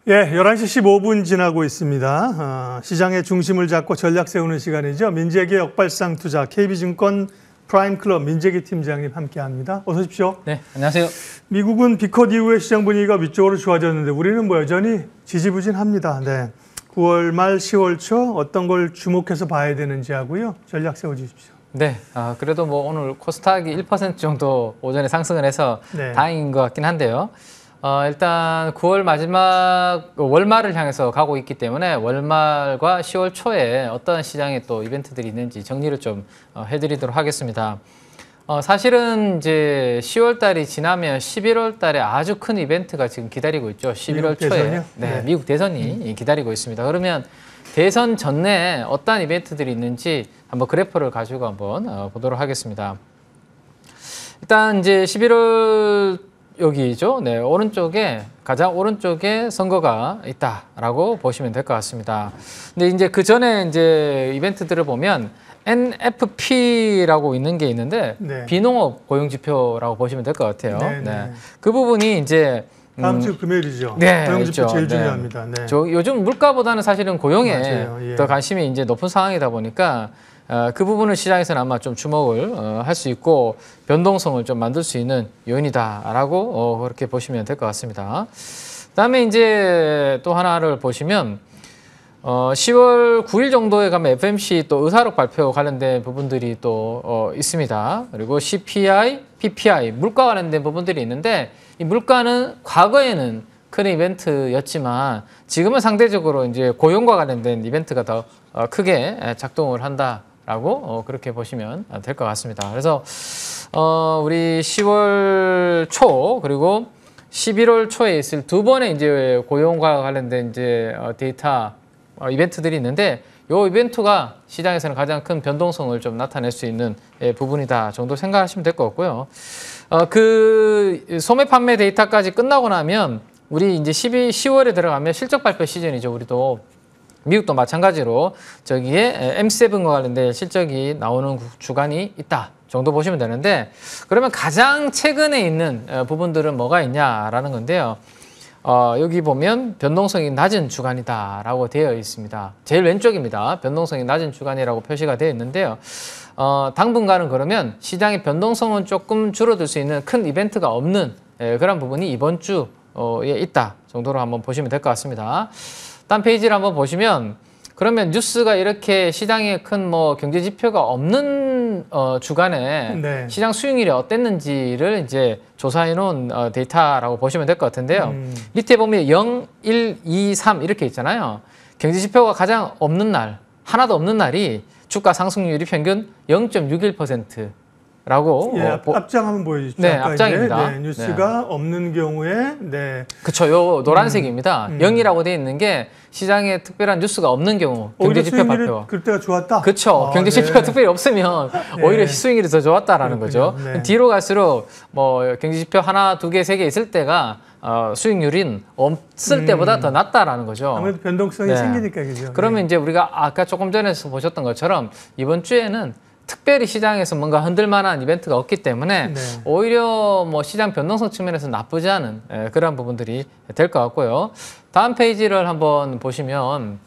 예, 11시 15분 지나고 있습니다. 시장의 중심을 잡고 전략 세우는 시간이죠. 민재기 역발상 투자 KB증권 프라임클럽 민재기 팀장님 함께합니다. 어서 오십시오. 네, 안녕하세요. 미국은 비컷 이후에 시장 분위기가 위쪽으로 좋아졌는데 우리는 뭐 여전히 지지부진합니다. 네, 9월 말 10월 초 어떤 걸 주목해서 봐야 되는지 하고요. 전략 세워주십시오. 네, 그래도 뭐 오늘 코스닥이 1% 정도 오전에 상승을 해서 네. 다행인 것 같긴 한데요. 일단 9월 마지막 월말을 향해서 가고 있기 때문에 월말과 10월 초에 어떤 시장에 또 이벤트들이 있는지 정리를 좀 해드리도록 하겠습니다. 사실은 이제 10월 달이 지나면 11월 달에 아주 큰 이벤트가 지금 기다리고 있죠. 11월 초에 대선이요? 네, 미국 대선이 기다리고 있습니다. 그러면 대선 전에 어떤 이벤트들이 있는지 한번 그래프를 가지고 한번 보도록 하겠습니다. 일단 이제 11월 여기죠. 네, 오른쪽에 가장 오른쪽에 선거가 있다라고 보시면 될 것 같습니다. 근데 이제 그 전에 이제 이벤트들을 보면 NFP라고 있는 게 있는데 네. 비농업 고용 지표라고 보시면 될 것 같아요. 네, 네. 네. 그 부분이 이제 다음 주 금요일이죠. 네, 고용지표 있죠. 제일 네. 중요합니다. 네. 요즘 물가보다는 사실은 고용에 맞아요. 예. 더 관심이 이제 높은 상황이다 보니까 그 부분을 시장에서는 아마 좀 주목을 할 수 있고 변동성을 좀 만들 수 있는 요인이다라고 그렇게 보시면 될 것 같습니다. 그다음에 이제 또 하나를 보시면 10월 9일 정도에 가면 FMC 또 의사록 발표 관련된 부분들이 또 있습니다. 그리고 CPI, PPI 물가 관련된 부분들이 있는데 이 물가는 과거에는 큰 이벤트였지만 지금은 상대적으로 이제 고용과 관련된 이벤트가 더 크게 작동을 한다라고 그렇게 보시면 될 것 같습니다. 그래서 우리 10월 초 그리고 11월 초에 있을 두 번의 이제 고용과 관련된 이제 데이터 이벤트들이 있는데 이 이벤트가 시장에서는 가장 큰 변동성을 좀 나타낼 수 있는 부분이다 정도 생각하시면 될 것 같고요. 그 소매 판매 데이터까지 끝나고 나면 우리 이제 10월에 들어가면 실적 발표 시즌이죠. 우리도 미국도 마찬가지로 저기에 M7과 관련된 실적이 나오는 주간이 있다 정도 보시면 되는데 그러면 가장 최근에 있는 부분들은 뭐가 있냐라는 건데요. 여기 보면 변동성이 낮은 주간이다라고 되어 있습니다. 제일 왼쪽입니다. 변동성이 낮은 주간이라고 표시가 되어 있는데요. 당분간은 그러면 시장의 변동성은 조금 줄어들 수 있는 큰 이벤트가 없는 그런 부분이 이번 주에 있다 정도로 한번 보시면 될 것 같습니다. 다음 페이지를 한번 보시면 그러면 뉴스가 이렇게 시장에 큰 뭐 경제 지표가 없는 주간에 네. 시장 수익률이 어땠는지를 이제 조사해 놓은 데이터라고 보시면 될 것 같은데요. 밑에 보면 0, 1, 2, 3 이렇게 있잖아요. 경제 지표가 가장 없는 날, 하나도 없는 날이 주가 상승률이 평균 0.61%. 라고 예, 앞장 한번 보여주십시오. 네, 앞장입니다. 네, 뉴스가 없는 경우에 그렇죠. 요 노란색입니다. 0이라고 되어 있는 게 시장에 특별한 뉴스가 없는 경우 경제 지표 발표. 그때가 좋았다. 그렇죠. 경제 지표가 특별히 없으면 오히려 수익률이 더 좋았다라는 그렇군요. 거죠. 네. 뒤로 갈수록 뭐 경제 지표 하나, 두 개, 세 개 있을 때가 수익률은 없을 때보다 더 낮다라는 거죠. 아무래도 변동성이 생기니까 그죠. 그러면 이제 우리가 아까 조금 전에 보셨던 것처럼 이번 주에는 특별히 시장에서 뭔가 흔들만한 이벤트가 없기 때문에 오히려 뭐 시장 변동성 측면에서 나쁘지 않은 그런 부분들이 될 것 같고요. 다음 페이지를 한번 보시면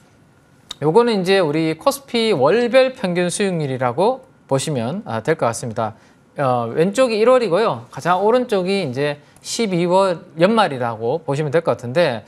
요거는 이제 우리 코스피 월별 평균 수익률이라고 보시면 될 것 같습니다. 왼쪽이 1월이고요. 가장 오른쪽이 이제 12월 연말이라고 보시면 될 것 같은데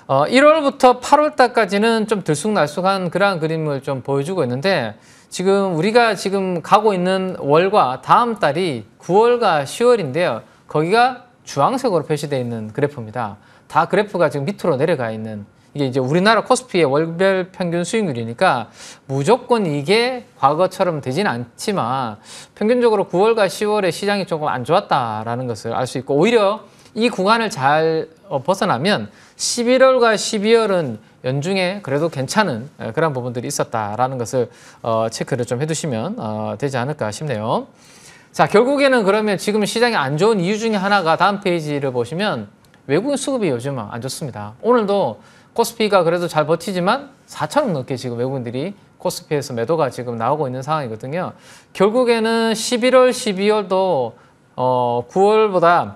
1월부터 8월 달까지는 좀 들쑥날쑥한 그러한 그림을 좀 보여주고 있는데 지금 우리가 지금 가고 있는 월과 다음 달이 9월과 10월인데요. 거기가 주황색으로 표시되어 있는 그래프입니다. 다 그래프가 지금 밑으로 내려가 있는 이게 이제 우리나라 코스피의 월별 평균 수익률이니까 무조건 이게 과거처럼 되지는 않지만 평균적으로 9월과 10월에 시장이 조금 안 좋았다라는 것을 알 수 있고 오히려 이 구간을 잘 벗어나면 11월과 12월은 연중에 그래도 괜찮은 그런 부분들이 있었다라는 것을 체크를 좀 해두시면 되지 않을까 싶네요. 자, 결국에는 그러면 지금 시장이 안 좋은 이유 중에 하나가 다음 페이지를 보시면 외국인 수급이 요즘은 안 좋습니다. 오늘도 코스피가 그래도 잘 버티지만 4,000원 넘게 지금 외국인들이 코스피에서 매도가 지금 나오고 있는 상황이거든요. 결국에는 11월, 12월도 9월,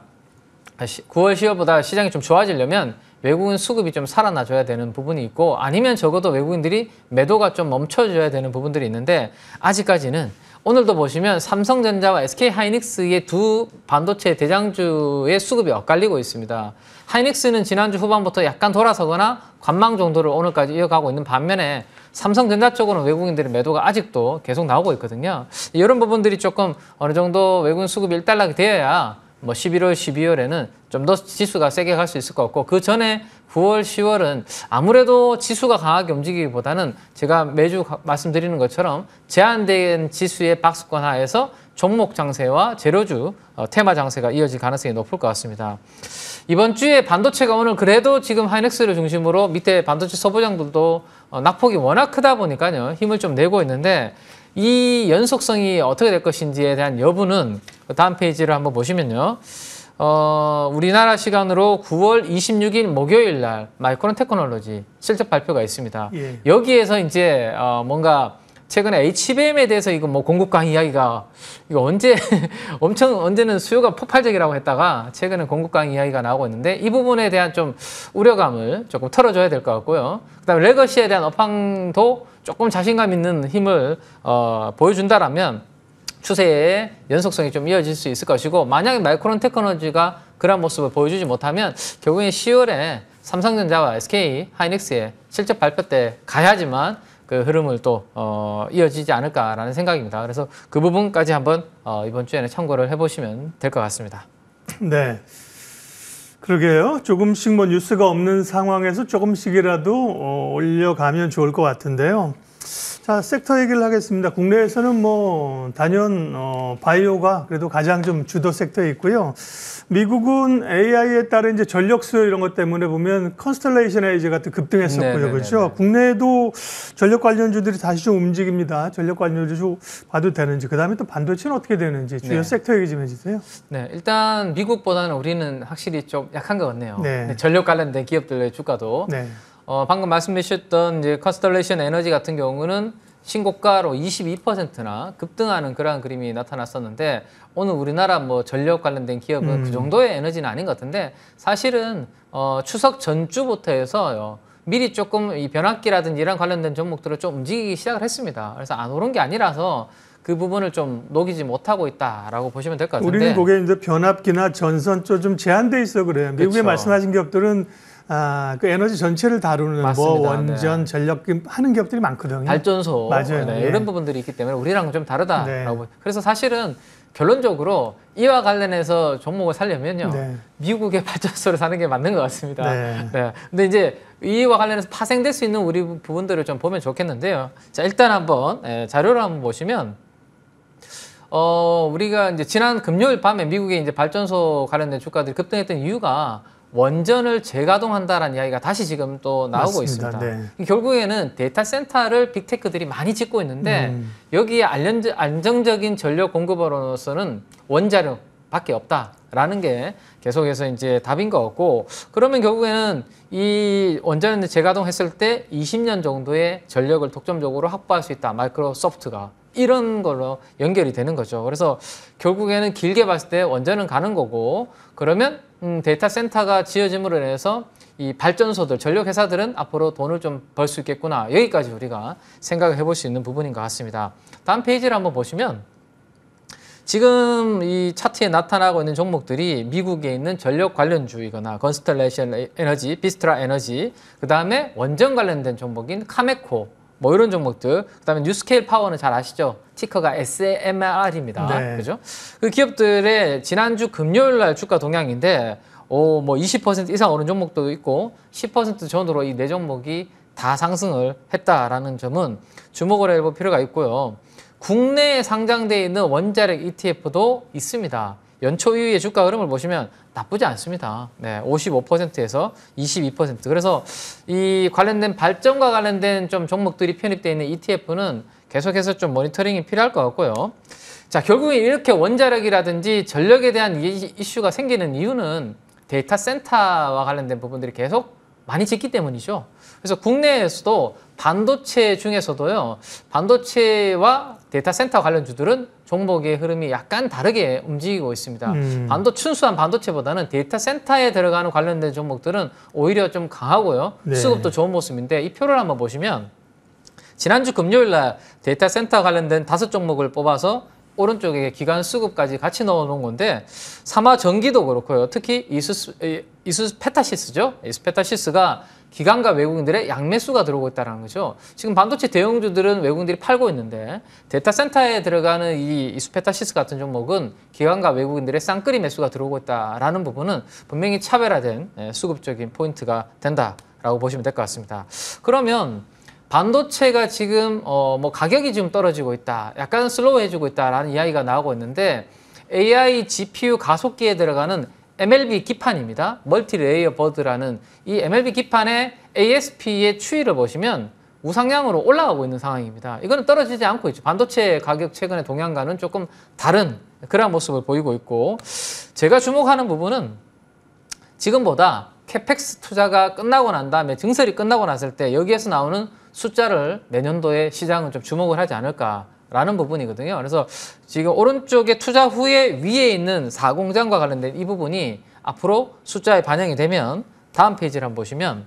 10월보다 시장이 좀 좋아지려면 외국인 수급이 좀 살아나줘야 되는 부분이 있고 아니면 적어도 외국인들이 매도가 좀 멈춰줘야 되는 부분들이 있는데 아직까지는 오늘도 보시면 삼성전자와 SK하이닉스의 두 반도체 대장주의 수급이 엇갈리고 있습니다. 하이닉스는 지난주 후반부터 약간 돌아서거나 관망 정도를 오늘까지 이어가고 있는 반면에 삼성전자 쪽으로는 외국인들의 매도가 아직도 계속 나오고 있거든요. 이런 부분들이 조금 어느 정도 외국인 수급이 일단락이 되어야 뭐 11월, 12월에는 좀 더 지수가 세게 갈 수 있을 것 같고 그 전에 9월, 10월은 아무래도 지수가 강하게 움직이기보다는 제가 매주 말씀드리는 것처럼 제한된 지수의 박스권 하에서 종목 장세와 재료주 테마 장세가 이어질 가능성이 높을 것 같습니다. 이번 주에 반도체가 오늘 그래도 지금 하이닉스를 중심으로 밑에 반도체 서부장들도 낙폭이 워낙 크다 보니까요. 힘을 좀 내고 있는데 이 연속성이 어떻게 될 것인지에 대한 여부는 다음 페이지를 한번 보시면요. 우리나라 시간으로 9월 26일 목요일 날 마이크론 테크놀로지 실적 발표가 있습니다. 예. 여기에서 이제 뭔가 최근에 HBM에 대해서 이거 뭐 공급 강의 이야기가 이거 언제 언제는 수요가 폭발적이라고 했다가 최근에 공급 강의 이야기가 나오고 있는데 이 부분에 대한 좀 우려감을 조금 털어줘야 될 것 같고요. 그다음에 레거시에 대한 업황도 조금 자신감 있는 힘을 보여준다라면 추세의 연속성이 좀 이어질 수 있을 것이고 만약에 마이크론 테크놀로지가 그런 모습을 보여주지 못하면 결국엔 10월에 삼성전자와 SK 하이닉스의 실적 발표 때 가야지만 그 흐름을 또 이어지지 않을까라는 생각입니다. 그래서 그 부분까지 한번 이번 주에는 참고를 해보시면 될 것 같습니다. 네. 그러게요. 조금씩 뭐 뉴스가 없는 상황에서 조금씩이라도 올려가면 좋을 것 같은데요. 자, 섹터 얘기를 하겠습니다. 국내에서는 뭐 단연 바이오가 그래도 가장 좀 주도 섹터에 있고요. 미국은 AI에 따른 이제 전력 수요 이런 것 때문에 보면 컨스텔레이션 에이지 같은 급등했었고요. 네네네네. 그렇죠? 국내에도 전력 관련주들이 다시 좀 움직입니다. 전력 관련주 봐도 되는지. 그다음에 또 반도체는 어떻게 되는지 주요 네. 섹터 얘기 좀 해주세요. 네, 일단 미국보다는 우리는 확실히 좀 약한 것 같네요. 네. 네, 전력 관련된 기업들의 주가도 네. 방금 말씀하셨던 이제 컨스텔레이션 에너지 같은 경우는 신고가로 22%나 급등하는 그러한 그림이 나타났었는데 오늘 우리나라 뭐 전력 관련된 기업은 그 정도의 에너지는 아닌 것 같은데 사실은 추석 전주부터 해서요. 미리 조금 이 변압기라든지 이런 관련된 종목들을 좀 움직이기 시작을 했습니다. 그래서 안 오른 게 아니라서 그 부분을 좀 녹이지 못하고 있다라고 보시면 될 것 같은데 우리는 그게 이제 변압기나 전선 쪽 좀 제한돼 있어 그래요. 미국에 그렇죠. 말씀하신 기업들은 그 에너지 전체를 다루는 맞습니다. 뭐 원전, 네. 전력 하는 기업들이 많거든요. 발전소 맞아요. 네, 예. 이런 부분들이 있기 때문에 우리랑은 좀 다르다라고. 네. 그래서 사실은 결론적으로 이와 관련해서 종목을 살려면요. 네. 미국의 발전소를 사는 게 맞는 것 같습니다. 네. 네. 근데 이제 이와 관련해서 파생될 수 있는 우리 부분들을 좀 보면 좋겠는데요. 자, 일단 한번 자료를 한번 보시면 우리가 이제 지난 금요일 밤에 미국의 이제 발전소 관련된 주가들이 급등했던 이유가 원전을 재가동한다라는 이야기가 다시 지금 또 나오고 맞습니다. 있습니다. 네. 결국에는 데이터 센터를 빅테크들이 많이 짓고 있는데 여기에 안정적인 전력 공급으로서는 원자력밖에 없다라는 게 계속해서 이제 답인 것 같고 그러면 결국에는 이 원전을 재가동했을 때 20년 정도의 전력을 독점적으로 확보할 수 있다. 마이크로소프트가. 이런 걸로 연결이 되는 거죠. 그래서 결국에는 길게 봤을 때 원전은 가는 거고 그러면 데이터 센터가 지어짐으로 인해서 이 발전소들, 전력 회사들은 앞으로 돈을 좀 벌 수 있겠구나. 여기까지 우리가 생각을 해볼 수 있는 부분인 것 같습니다. 다음 페이지를 한번 보시면 지금 이 차트에 나타나고 있는 종목들이 미국에 있는 전력 관련주이거나 건스텔레이션 에너지, 비스트라 에너지, 그 다음에 원전 관련된 종목인 카메코, 뭐 이런 종목들, 그다음에 뉴스케일 파워는 잘 아시죠? 티커가 SMR입니다. 네. 그죠? 그 기업들의 지난주 금요일 날 주가 동향인데, 뭐 20% 이상 오른 종목도 있고, 10% 전후로 이 네 종목이 다 상승을 했다라는 점은 주목을 해볼 필요가 있고요. 국내에 상장되어 있는 원자력 ETF도 있습니다. 연초 이후의 주가 흐름을 보시면 나쁘지 않습니다. 네, 55%에서 22%. 그래서 이 관련된 발전과 관련된 좀 종목들이 편입되어 있는 ETF는 계속해서 좀 모니터링이 필요할 것 같고요. 자, 결국에 이렇게 원자력이라든지 전력에 대한 이슈가 생기는 이유는 데이터 센터와 관련된 부분들이 계속 많이 짓기 때문이죠. 그래서 국내에서도 반도체 중에서도요, 반도체와 데이터 센터 관련주들은 종목의 흐름이 약간 다르게 움직이고 있습니다. 순수한 반도체보다는 데이터 센터에 들어가는 관련된 종목들은 오히려 좀 강하고요. 네. 수급도 좋은 모습인데 이 표를 한번 보시면 지난주 금요일 날 데이터 센터 관련된 5종목을 뽑아서 오른쪽에 기관 수급까지 같이 넣어놓은 건데 삼화전기도 그렇고요. 특히 이수스페타시스죠. 이수스페타시스가 기관과 외국인들의 양매수가 들어오고 있다는 거죠. 지금 반도체 대형주들은 외국인들이 팔고 있는데 데이터 센터에 들어가는 이 이수스페타시스 같은 종목은 기관과 외국인들의 쌍끌이 매수가 들어오고 있다라는 부분은 분명히 차별화된 수급적인 포인트가 된다라고 보시면 될 것 같습니다. 그러면 반도체가 지금 뭐 가격이 좀 떨어지고 있다, 약간 슬로우해지고 있다라는 이야기가 나오고 있는데 AI GPU 가속기에 들어가는 MLB 기판입니다. 멀티레이어 버드라는 이 MLB 기판의 ASP의 추이를 보시면 우상향으로 올라가고 있는 상황입니다. 이거는 떨어지지 않고 있죠. 반도체 가격 최근의 동향과는 조금 다른 그런 모습을 보이고 있고, 제가 주목하는 부분은 지금보다 캐펙스 투자가 끝나고 난 다음에 증설이 끝나고 났을 때 여기에서 나오는 숫자를 내년도에 시장은 좀 주목을 하지 않을까라는 부분이거든요. 그래서 지금 오른쪽에 투자 후에 위에 있는 4공장과 관련된 이 부분이 앞으로 숫자에 반영이 되면 다음 페이지를 한번 보시면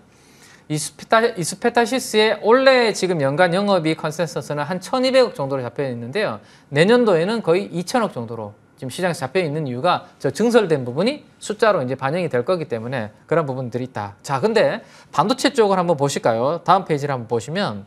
이수페타시스의 올해 지금 연간 영업이익 컨센서스는 한 1,200억 정도로 잡혀 있는데요. 내년도에는 거의 2,000억 정도로 지금 시장에서 잡혀 있는 이유가 저 증설된 부분이 숫자로 이제 반영이 될 거기 때문에 그런 부분들이 있다. 자, 근데 반도체 쪽을 한번 보실까요? 다음 페이지를 한번 보시면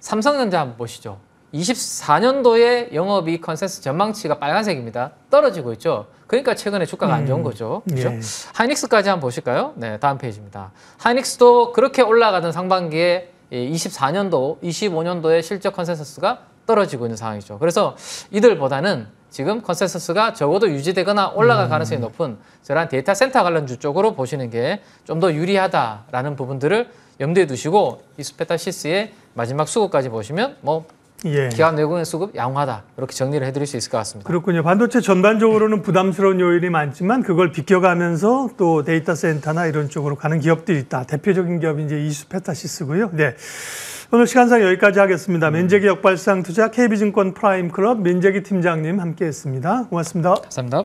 삼성전자 한번 보시죠. 24년도에 영업이익 컨센서스 전망치가 빨간색입니다. 떨어지고 있죠. 그러니까 최근에 주가가 안 좋은 거죠. 그렇죠? 예. 하이닉스까지 한번 보실까요? 네, 다음 페이지입니다. 하이닉스도 그렇게 올라가던 상반기에 24년도, 25년도에 실적 컨센서스가 떨어지고 있는 상황이죠. 그래서 이들보다는 지금 컨센서스가 적어도 유지되거나 올라갈 가능성이 높은 저런 데이터 센터 관련주 쪽으로 보시는 게 좀 더 유리하다라는 부분들을 염두에 두시고 이수페타시스의 마지막 수급까지 보시면 뭐 예. 기관 외국인 수급 양호하다 이렇게 정리를 해드릴 수 있을 것 같습니다. 그렇군요. 반도체 전반적으로는 부담스러운 요인이 많지만 그걸 비껴가면서 또 데이터 센터나 이런 쪽으로 가는 기업들이 있다. 대표적인 기업이 이제 이수페타시스고요. 네. 오늘 시간상 여기까지 하겠습니다. 민재기 역발상 투자 KB증권 프라임클럽 민재기 팀장님 함께했습니다. 고맙습니다. 감사합니다.